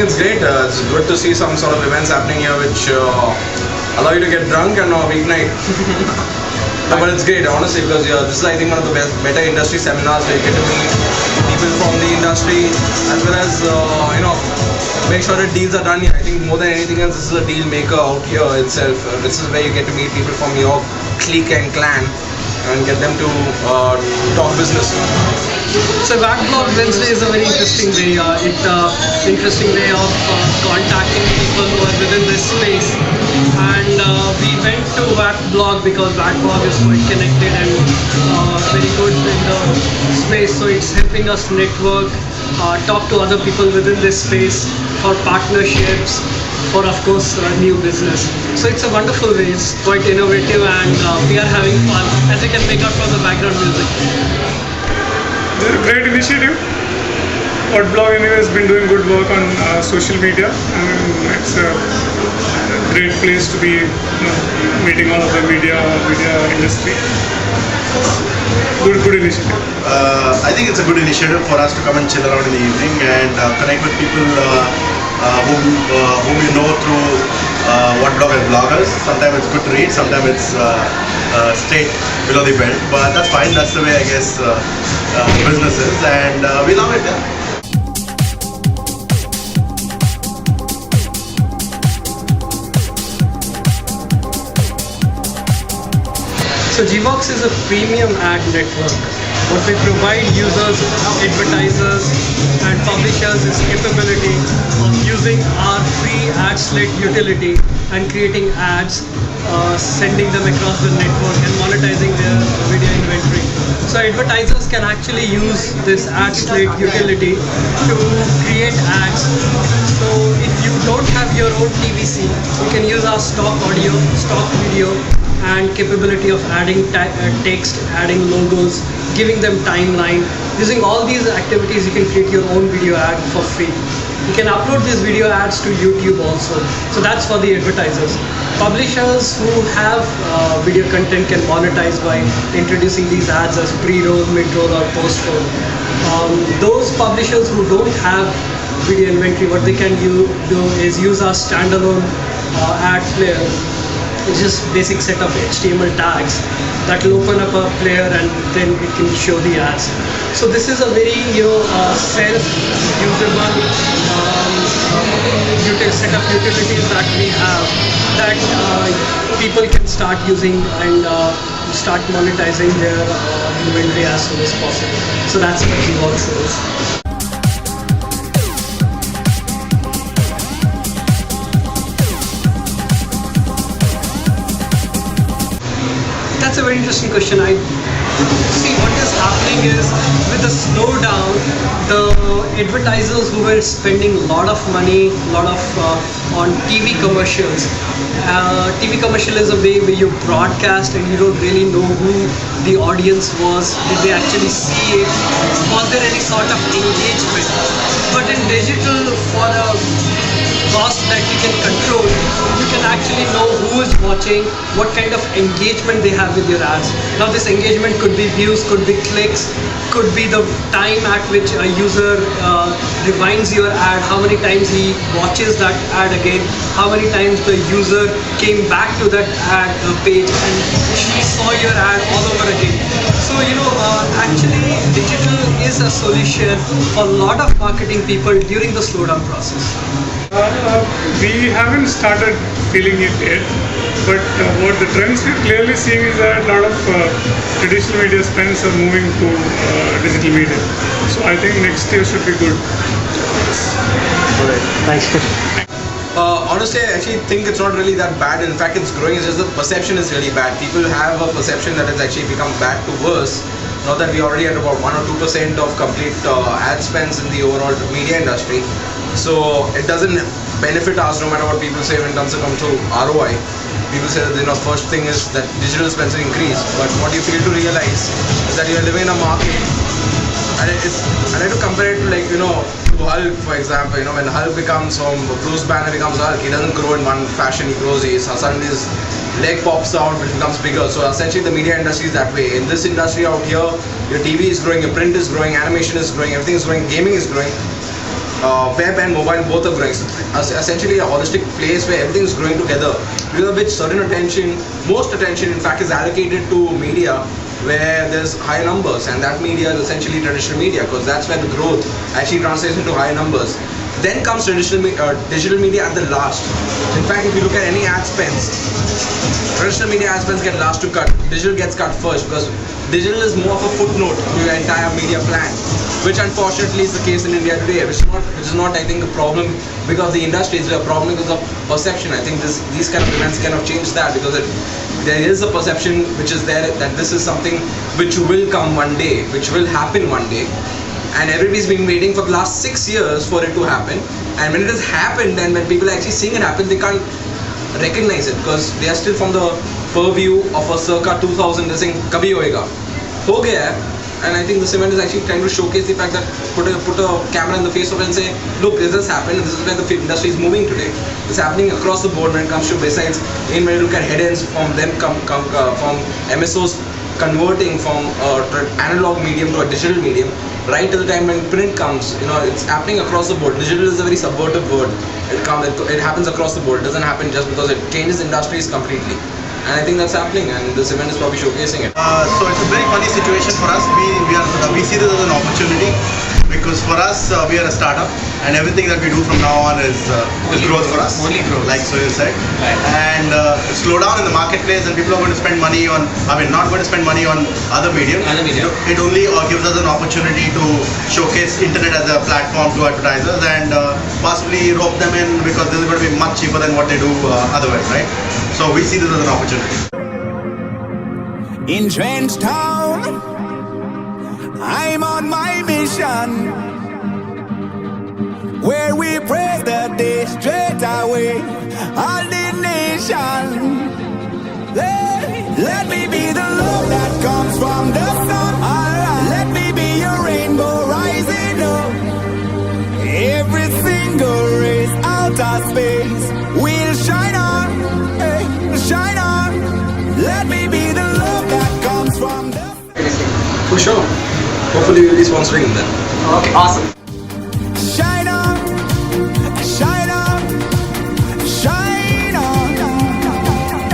it's great. It's good to see some sort of events happening here which allow you to get drunk and weeknight. No, but it's great, honestly, because this is, I think, one of the better industry seminars where you get to meet people from the industry as well as, make sure that deals are done here. I think more than anything else, this is a deal maker out here itself. This is where you get to meet people from your clique and clan and get them to talk business. So WATBlog Wednesday is a very interesting way. Interesting way of contacting people who are within this space. And we went to WATBlog because WATBlog is quite connected and very good in the space. So it's helping us network, talk to other people within this space for partnerships, for of course new business. So it's a wonderful way. It's quite innovative and we are having fun, as you can make out from the background music. This is a great initiative. WATBlog anyway has been doing good work on social media, and it's a great place to be meeting all of the media industry. Good initiative. I think it's a good initiative for us to come and chill around in the evening and connect with people whom you know through WATBlog as bloggers. Sometimes it's good to read, sometimes it's straight below the belt, but that's fine. That's the way I guess business is, and we love it. Yeah. So Gbox is a premium ad network. What we provide users, advertisers and publishers is capability of using our free ad slate utility and creating ads, sending them across the network and monetizing their video inventory. So advertisers can actually use this ad slate utility to create ads. So if you don't have your own TVC, you can use our stock audio, stock video and capability of adding text, adding logos, giving them timeline. Using all these activities, you can create your own video ad for free. You can upload these video ads to YouTube also. So that's for the advertisers. Publishers who have video content can monetize by introducing these ads as pre-roll, mid-roll or post-roll. Those publishers who don't have video inventory, what they can do is use our standalone ad player. It's just basic set of HTML tags that will open up a player and then it can show the ads. So this is a very self-usable set of utilities that we have that people can start using and start monetizing their inventory as soon as possible. So that's what Gbox is. That's a very interesting question. I see what is happening is with the slowdown, the advertisers who were spending a lot of money, on TV commercials. TV commercial is a way where you broadcast and you don't really know who the audience was. Did they actually see it? Was there any sort of engagement? But in digital, for a cost that you can control, you can actually know who is watching, what kind of engagement they have with your ads. Now this engagement could be views, could be clicks, could be the time at which a user rewinds your ad, how many times he watches that ad again, how many times the user came back to that ad page and she saw your ad all over again. So actually digital is a solution for a lot of marketing people during the slowdown process. We haven't started feeling it yet, but what the trends we're clearly seeing is that a lot of traditional media spends are moving to digital media. So I think next year should be good. Thanks. Honestly, I actually think it's not really that bad. In fact, it's growing. It's just the perception is really bad. People have a perception that it's actually become bad to worse. Now that we already at about 1 or 2% of complete ad spends in the overall media industry. So it doesn't benefit us no matter what people say when it comes to ROI. People say that first thing is that digital spends will increase, but what you fail to realize is that you're living in a market, and I like to compare it to to Hulk, for example. When Hulk becomes Bruce Banner becomes Hulk, he doesn't grow in one fashion. He grows. Suddenly his leg pops out, which becomes bigger. So essentially, the media industry is that way. In this industry out here, your TV is growing, your print is growing, animation is growing, everything is growing, gaming is growing. web and mobile both are growing. Essentially a holistic place where everything is growing together, because of which certain attention, most attention in fact is allocated to media where there's high numbers, and that media is essentially traditional media, because that's where the growth actually translates into high numbers. Then comes digital media at the last. In fact, if you look at any ad spends, traditional media ad spends get last to cut. Digital gets cut first, because digital is more of a footnote to your entire media plan, which unfortunately is the case in India today, which is not I think a problem because the industry, is a problem because of perception. I think these kind of events kind of change that, because there is a perception which is there that this is something which will come one day, which will happen one day, and everybody's been waiting for the last 6 years for it to happen. And when it has happened, and when people are actually seeing it happen, they can't recognize it because they are still from the purview of a circa 2000. They're saying kabhi hoega, ho gaya hai. And I think this event is actually trying to showcase the fact that put a camera in the face of it and say, look, this has happened, and this is where the industry is moving today. It's happening across the board when it comes to besides when you look at head-ends from them from MSOs converting from analog medium to a digital medium, right till the time when print comes, it's happening across the board. Digital is a very subvertive word. It happens across the board. It doesn't happen just because it changes industries completely. And I think that's happening, and this event is probably showcasing it. So it's a very funny situation for us. We see this as an opportunity, because for us we are a startup, and everything that we do from now on is growth for us. Only growth, like Sohail said. Right. And slow down in the marketplace, and people are going to spend money on. Not going to spend money on other mediums. It only gives us an opportunity to showcase internet as a platform to advertisers and possibly rope them in, because this is going to be much cheaper than what they do otherwise, right? So we see this as an opportunity. In Trenchtown, I'm on my mission, where we praise the day straight away, all the nation. Let me be the love that comes from the sun. Alright. Let me be your rainbow rising up. Every single race out of space will shine on, shine on. Let me be the love that comes from the sun. For sure. Hopefully we'll be sponsoring them. Okay, awesome.